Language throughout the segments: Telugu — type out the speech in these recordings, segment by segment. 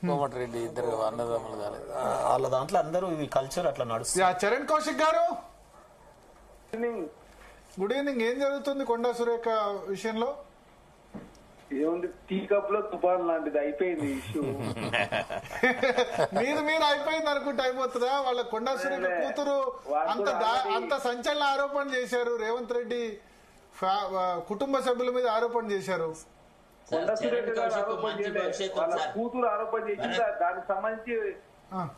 కోమటిరెడ్డి ఇద్దరు అన్నదమ్ములు కాలేదు. వాళ్ళ దాంట్లో అందరూ ఈ కల్చర్ అట్లా నడుస్తుంది. చరణ్ కౌశిక్ గారు గుడ్ ఈవినింగ్. ఏం జరుగుతుంది కొండా సురేఖ విషయంలో? ఏముంది, టీ కప్ లో తుఫాన్ లాంటిది అయిపోయింది ఇష్యూ. మీరు అయిపోయింది అనుకుంటే అయిపోతుందా? వాళ్ళ కొండా సురేఖ కూతురు అంత సంచలన ఆరోపణ చేశారు. రేవంత్ రెడ్డి కుటుంబ సభ్యుల మీద ఆరోపణ చేశారు. కొండా సురేఖ గారు ఆరోపణ చేయలేదు, వాళ్ళ కూతురు ఆరోపణ చేసింది. దానికి సంబంధించి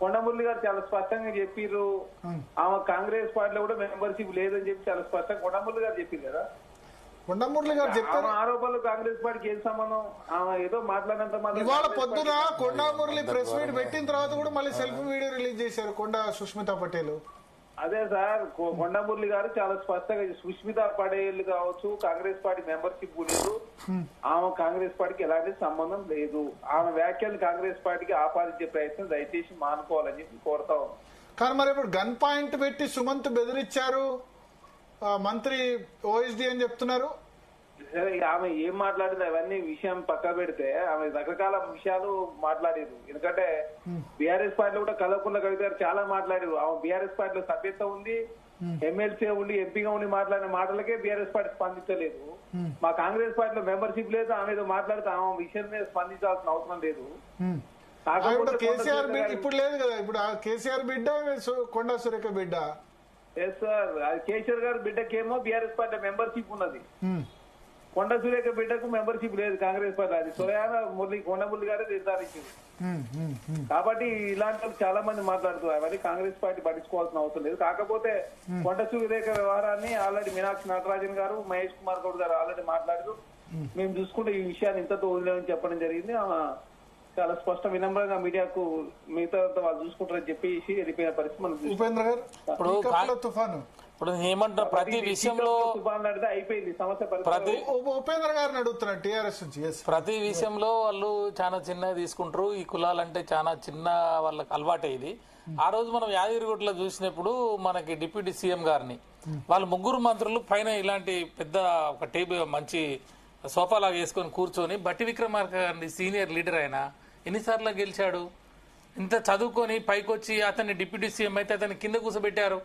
కొండమురళి గారు చాలా స్పష్టంగా చెప్పారు. ఆమె కాంగ్రెస్ పార్టీలో కూడా మెంబర్షిప్ లేదని చెప్పి చాలా స్పష్టంగా కొండమురళి గారు చెప్పింది కదా. కొండమురళి గారు చెప్పారు ఆరోపణలు కాంగ్రెస్ పార్టీకి ఏం సంబంధం? ఆమె ఏదో మాట్లాడినంత ఇవాళ పొద్దున కొండమురళి ప్రెస్ మీట్ పెట్టిన తర్వాత కూడా మళ్ళీ సెల్ఫీ వీడియో రిలీజ్ చేశారు కొండా సుష్మితా పటేల్. అదే సార్, కొండమురళి గారు చాలా స్పష్టంగా సుష్మితా పటేల్ కావచ్చు కాంగ్రెస్ పార్టీ మెంబర్షిప్ లేదు, ఆమె కాంగ్రెస్ పార్టీకి ఎలాంటి సంబంధం లేదు. ఆమె వ్యాఖ్యలు కాంగ్రెస్ పార్టీకి ఆపాదించే ప్రయత్నం దయచేసి మానుకోవాలని చెప్పి కోరుతా ఉన్నాం. కానీ మరి ఇప్పుడు గన్ పాయింట్ పెట్టి సుమంత్ బెదిరించారు మంత్రి ఓఎస్డి అని చెప్తున్నారు. సరే, ఆమె ఏం మాట్లాడింది అవన్నీ విషయం పక్క పెడితే ఆమె రకరకాల విషయాలు మాట్లాడారు. ఎందుకంటే బీఆర్ఎస్ పార్టీలో కూడా కలవకుండా కవిత గారు చాలా మాట్లాడారు. ఆమె బీఆర్ఎస్ పార్టీలో సభ్యత్వం ఉంది, ఎమ్మెల్సీ ఉండి ఎంపీగా ఉండి మాట్లాడిన మాటలకే బీఆర్ఎస్ పార్టీ స్పందించలేదు. మా కాంగ్రెస్ పార్టీలో మెంబర్షిప్ లేదు, ఆమె ఏదో మాట్లాడితే ఆమె విషయం మీద స్పందించాల్సిన అవసరం లేదు. కేసీఆర్ ఇప్పుడు లేదు కదా, ఇప్పుడు కేసీఆర్ బిడ్డ కొండా సురేఖ బిడ్డ. ఎస్ సార్, కేసీఆర్ గారి బిడ్డకేమో బీఆర్ఎస్ పార్టీ మెంబర్షిప్ ఉన్నది, కొండ సురేఖ బిడ్డకు మెంబర్షిప్ లేదు కాంగ్రెస్ పార్టీ. అది స్వయాన కొండమురళి గారే నిర్ధారించింది. కాబట్టి ఇలాంటి చాలా మంది మాట్లాడుతున్నారు. అవన్నీ కాంగ్రెస్ పార్టీ పట్టించుకోవాల్సిన అవసరం లేదు. కాకపోతే కొండ సురేఖ వ్యవహారాన్ని ఆల్రెడీ మీనాక్షి నటరాజన్ గారు, మహేష్ కుమార్ గౌడ్ గారు ఆల్రెడీ మాట్లాడుతూ మేము చూసుకుంటే ఈ విషయాన్ని ఇంతతో వదిలేమని చెప్పడం జరిగింది. చాలా స్పష్ట వినమ్రంగా మీడియాకు మిగతా వాళ్ళు చూసుకుంటారని చెప్పేసి వెళ్ళిపోయిన పరిస్థితి మనం. ఉపేంద్ర గారు ఇప్పుడు ఏమంటారు, ప్రతి విషయంలో అయిపోయింది సమస్య. ఉపేంద్ర గారిని అడుగుతున్నారు టీఆర్ఎస్ నుంచి. ప్రతి విషయంలో వాళ్ళు చాలా చిన్నగా తీసుకుంటారు. ఈ కులాలంటే చాలా చిన్న వాళ్ళకి అలవాటే ఇది. ఆ రోజు మనం యాదగిరిగుట్టలో చూసినప్పుడు మనకి డిప్యూటీ సీఎం గారిని వాళ్ళు ముగ్గురు మంత్రులు పైన ఇలాంటి పెద్ద ఒక టేబుల్ మంచి సోఫా లాగా వేసుకొని కూర్చొని బట్టి విక్రమార్క గారిని సీనియర్ లీడర్ అయినా ఎన్నిసార్లు గెలిచాడు, ఇంత చదువుకొని పైకొచ్చి అతన్ని డిప్యూటీ సీఎం అయితే అతన్ని కింద కూర్చోబెట్టారు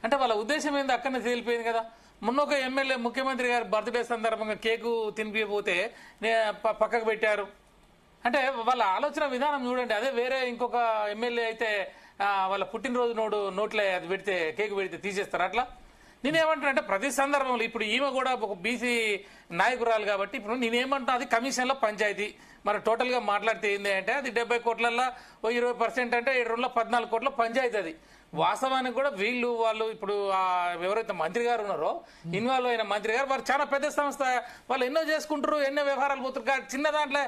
అంటే వాళ్ళ ఉద్దేశం ఏంది అక్కడనే తేలిపోయింది కదా. మొన్న ఒక ఎమ్మెల్యే ముఖ్యమంత్రి గారి బర్త్డే సందర్భంగా కేకు తినిపిపోతే పక్కకు పెట్టారు అంటే వాళ్ళ ఆలోచన విధానం చూడండి. అదే వేరే ఇంకొక ఎమ్మెల్యే అయితే వాళ్ళ పుట్టినరోజు నోట్లే అది పెడితే కేకు పెడితే తీసేస్తారు. అట్లా నేనేమంటున్నా అంటే ప్రతి సందర్భంలో ఇప్పుడు ఈమె కూడా ఒక బీసీ నాయకురాలు కాబట్టి ఇప్పుడు నేనేమంటున్నా అది కమిషన్లో పంచాయతీ మరి టోటల్ గా మాట్లాడితే ఏంది అంటే అది 70 కోట్లలో 20% అంటే 14 కోట్ల పంచాయతీ. అది వాస్తవానికి కూడా వాళ్ళు ఇప్పుడు ఎవరైతే మంత్రి గారు ఉన్నారో ఇన్వాల్వ్ అయిన మంత్రి గారు వారు చాలా పెద్ద సంస్థ, వాళ్ళు ఎన్నో చేసుకుంటారు, ఎన్నో వ్యవహారాలు పోతారు. చిన్న దాంట్లో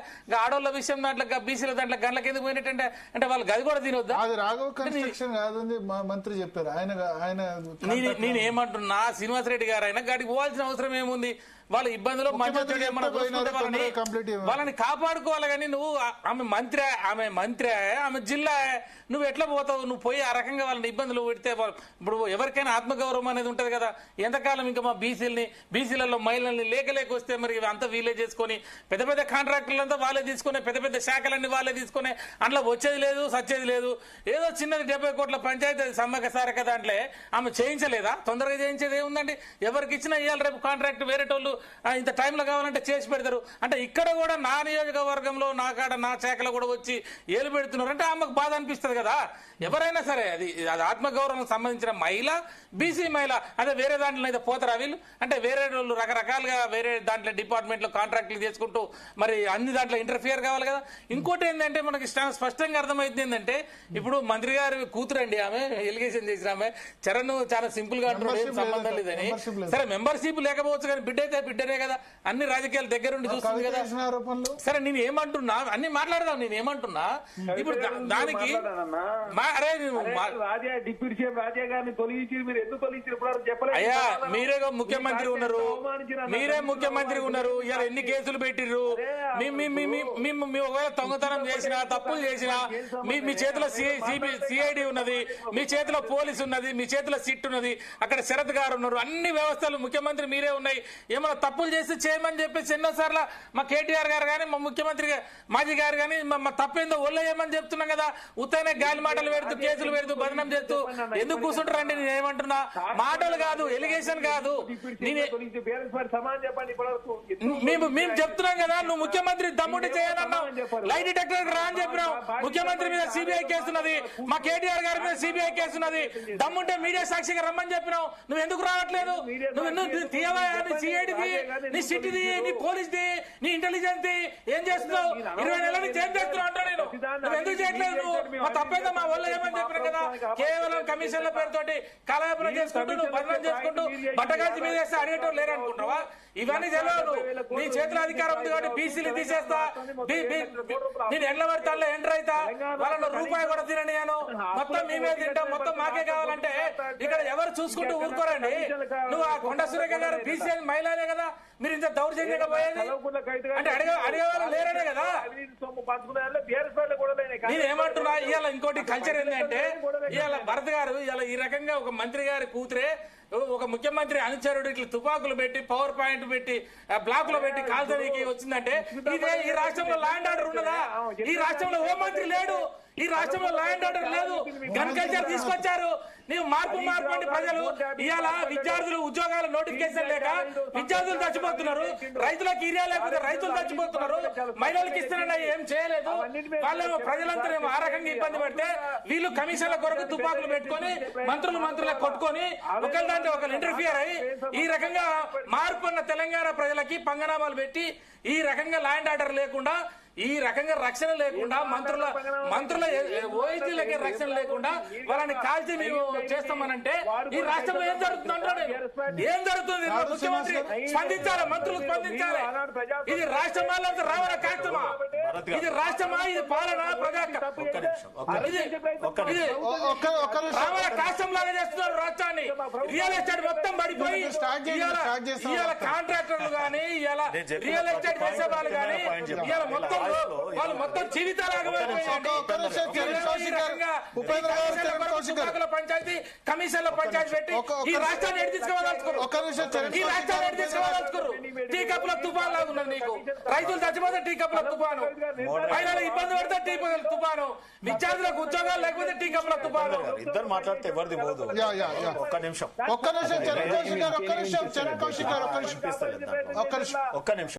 ఆడోళ్ళ విషయం దాంట్లో బీసీల దాంట్లో గంటలకు ఎందుకు పోయినట్టే అంటే వాళ్ళు గది కూడా తినొద్దా? మంత్రి చెప్పారు ఆయన. నేను ఏమంటున్నా శ్రీనివాసరెడ్డి గారు అయినా గాడికి పోవాల్సిన అవసరం ఏముంది? వాళ్ళ ఇబ్బందులు వాళ్ళని కాపాడుకోవాలి. కానీ నువ్వు ఆమె మంత్రి ఆమె జిల్లా నువ్వు ఎట్లా పోతావు? నువ్వు పోయి ఆ రకంగా వాళ్ళని ఇబ్బందులు పెడితే ఇప్పుడు ఎవరికైనా ఆత్మగౌరవం అనేది ఉంటది కదా. ఎంతకాలం ఇంకా మా బీసీలలో మహిళల్ని లేక వస్తే మరి అంతా వీలే చేసుకొని పెద్ద పెద్ద కాంట్రాక్టర్లంతా వాళ్ళే తీసుకునే పెద్ద పెద్ద శాఖలన్నీ వాళ్ళే తీసుకునే అందులో వచ్చేది లేదు సచ్చేది లేదు. ఏదో చిన్నది 70 కోట్ల పంచాయతీ సమ్మక సారక దాంట్లో ఆమె చేయించలేదా? తొందరగా చేయించేది ఏముందండి? ఎవరికి ఇచ్చినా ఇవాళ రేపు కాంట్రాక్ట్ వేరేటోళ్ళు ఇంత టైంలో కావాలంటే చేసి పెడతారు. అంటే ఇక్కడ కూడా నా నియోజకవర్గంలో నా కాడ నా శాఖలో కూడా వచ్చి ఏలు పెడుతున్నారు అంటే ఆమెకు బాధ అనిపిస్తుంది కదా. ఎవరైనా సరే అది ఆత్మగౌరవం సంబంధించిన మహిళ, బీసీ మహిళ, అదే వేరే దాంట్లో అయితే పోతారా వీళ్ళు? అంటే వేరే వాళ్ళు రకరకాలుగా వేరే దాంట్లో డిపార్ట్మెంట్లో కాంట్రాక్ట్లు చేసుకుంటూ మరి అన్ని దాంట్లో ఇంటర్ఫియర్ కావాలి కదా. ఇంకోటి ఏంటంటే మనకి స్పష్టంగా అర్థమైంది ఏంటంటే ఇప్పుడు మంత్రి గారి కూతురండి ఆమె ఎలిగేషన్ చేసిన ఆమె చరణ్ చాలా సింపుల్ గా అంటున్నాడు, ఏం సంబంధం లేదని. సరే మెంబర్షిప్ లేకపోవచ్చు కానీ బిడ్డ అయితే బిడ్డనే కదా, అన్ని రాజకీయాలు దగ్గరుండి చూస్తుంది కదా. సరే నేను ఏమంటున్నా అన్ని మాట్లాడదాం. నేను ఏమంటున్నా ఇప్పుడు దానికి అయ్యా మీరే ముఖ్యమంత్రి ఉన్నారు, ఇలా ఎన్ని కేసులు పెట్టిర్రు. మీ ఒకవేళ దొంగతనం చేసినా తప్పులు చేసినా మీ చేతిలో సిఐడి ఉన్నది, మీ చేతిలో పోలీసు ఉన్నది, మీ చేతిలో సిట్ ఉన్నది, అక్కడ శరత్ గారు ఉన్నారు, అన్ని వ్యవస్థలు ముఖ్యమంత్రి మీరే ఉన్నాయి. ఏమైనా తప్పులు చేసి చేయమని చెప్పేసి ఎన్నోసార్లు మా కేటీఆర్ గారు కానీ మా ముఖ్యమంత్రి మాజీ గారు కానీ మా తప్పేందో ఒళ్ళేయమని చెప్తున్నాం కదా. ఉత్తనే గాలి మాటలు పెడుతూ కేసులు పెడుతూ బదనం చేస్తూ ఎందుకు కూర్చుంటారండి? నేను ఏమంటున్నా, మాటలు కాదు, ఎలిగేషన్ కాదు. మేము చెప్తున్నాం కదా, నువ్వు ముఖ్యమంత్రి దమ్ముంటే చేయాలన్నావు, లైట్ డిటెక్టర్ రా అని చెప్పినావు. ముఖ్యమంత్రి మీద సిబిఐ కేసు ఉన్నది, మా కేటీఆర్ గారి మీద సిబిఐ కేసు ఉన్నది, దమ్ముంటే మీడియా సాక్షిగా రమ్మని చెప్పినావు. నువ్వు ఎందుకు రావట్లేదు? నువ్వు తీయవా? నీ సిఐడిది, నీ సిటీది, నీ పోలీస్ది, నీ ఇంటెలిజెన్స్ ఏం చేస్తున్నావు? 20 నెలల నుంచి ఏం చేస్తున్నావు అంటా నేను. నువ్వు ఎందుకు చేయట్లేదు? నువ్వు మా తప్పేదో మా వాళ్ళు ఏమని చెప్పినా కదా. కేవలం కమిషన్ల పేరుతోటి కళాపన చేసుకుంటూ నువ్వు బదనం చేసుకుంటూ బట్టగాల్చి మీద వేస్తే అడిగేటోళ్ళు లేరు అనుకుంటావా? ఇవన్నీ తెలియదు. నీ చేతుల అధికారం ఉంది కాబట్టి బీసీలు తీసేస్తా, నేను ఎండ్ల పడతాను, ఎంటర్ అవుతా, వాళ్ళను రూపాయి కూడా తిననియాను, మొత్తం మేమే తింటాం, మొత్తం మాకే కావాలంటే ఇక్కడ ఎవరు చూసుకుంటూ ఊరుకోరండి. నువ్వు ఆ కొండ సురేఖ గారు బీసీ మహిళనే కదా, మీరు ఇంత దౌర్జన్యంగా పోయేది అంటే అడిగేవాళ్ళు లేరనే కదా. నేను ఏమంటున్నా, ఇవాళ ఇంకోటి కల్చర్ ఏంటంటే, ఇవాళ భరత్ గారు ఇవాళ ఈ రకంగా ఒక మంత్రి గారి కూతురే ఒక ముఖ్యమంత్రి అనుచరుడు ఇట్లా తుపాకులు పెట్టి పవర్ పాయింట్ పెట్టి బ్లాక్ లో పెట్టి కాల్చడానికి వచ్చిందంటే ఇదే ఈ రాష్ట్రంలో లా అండ్ ఆర్డర్ ఉన్నదా? ఈ రాష్ట్రంలో హోంమంత్రి లేడు, ఈ రాష్ట్రంలో లా అండ్ ఆర్డర్ లేదు. గన్ కల్చర్ తీసుకొచ్చారు. నీవు మార్పు అంటే ప్రజలు ఇవాళ విద్యార్థులు ఉద్యోగాల నోటిఫికేషన్ లేక విద్యార్థులు చచ్చిపోతున్నారు, రైతులకు ఏరియా లేకపోతే రైతులు చచ్చిపోతున్నారు, మహిళలకు ఇస్తారన్న ఏం చేయలేదు. వాళ్ళు ప్రజలంతా ఆ రకంగా ఇబ్బంది పెడితే వీళ్ళు కమిషన్ల కొరకు తుపాకులు పెట్టుకొని మంత్రులకు కొట్టుకొని ఒకరిదాంట్లో ఒకరు ఇంటర్ఫియర్ అయ్యి ఈ రకంగా మార్పు అన్న తెలంగాణ ప్రజలకి పంగనామాలు పెట్టి ఈ రకంగా లా అండ్ ఆర్డర్ లేకుండా, ఈ రకంగా రక్షణ లేకుండా, మంత్రుల ఓఎస్టీలకి రక్షణ లేకుండా వాళ్ళని కాల్చి మేము చేస్తామనంటే ఈ రాష్ట్రంలో ఏం జరుగుతుంది అంటాడు? ఏం జరుగుతుంది? ముఖ్యమంత్రి స్పందించాలి, మంత్రులు స్పందించాలి. ఇది రాష్ట్రమా లేకపోతే రావణ కాష్టమా? ఇది రాష్ట్రమా? ఇది పాలన ప్రజా రావణ కాష్టం లాగా చేస్తున్నారు రాష్ట్రాన్ని. రియల్ ఎస్టేట్ మొత్తం పడిపోయి ఇవాళ కాంట్రాక్టర్లు గానీ, ఇవాళ రియల్ ఎస్టేట్ చేసే వాళ్ళు గానీ ఇవాళ మొత్తం వాళ్ళు మొత్తం జీవితాలు పంచాయతీ కమిషన్ల పంచాయతీ పెట్టి ఈ రాష్ట్రాన్ని ఎడి తీసుకోవాలనుకోరు. ఈ రాష్ట్రాన్ని ఎడి తీసుకోవాలనుకోరు. టీ కప్పుల తుఫాన్ లాగా ఉన్నది నీకు. రైతులు చచ్చిపోతే టీ కప్పుల తుఫాను, మహిళలు ఇబ్బంది పడితే టీ కప్పుల తుఫాను, విద్యార్థులకు ఉద్యోగాలు లేకపోతే టీ కప్పుల తుఫాను. ఇద్దరు మాట్లాడితే ఎవరిది పోదు. ఒక్క నిమిషం చరణ్ కౌశిక్ గారు, ఒక్క నిమిషం. ఒక్క నిమిషం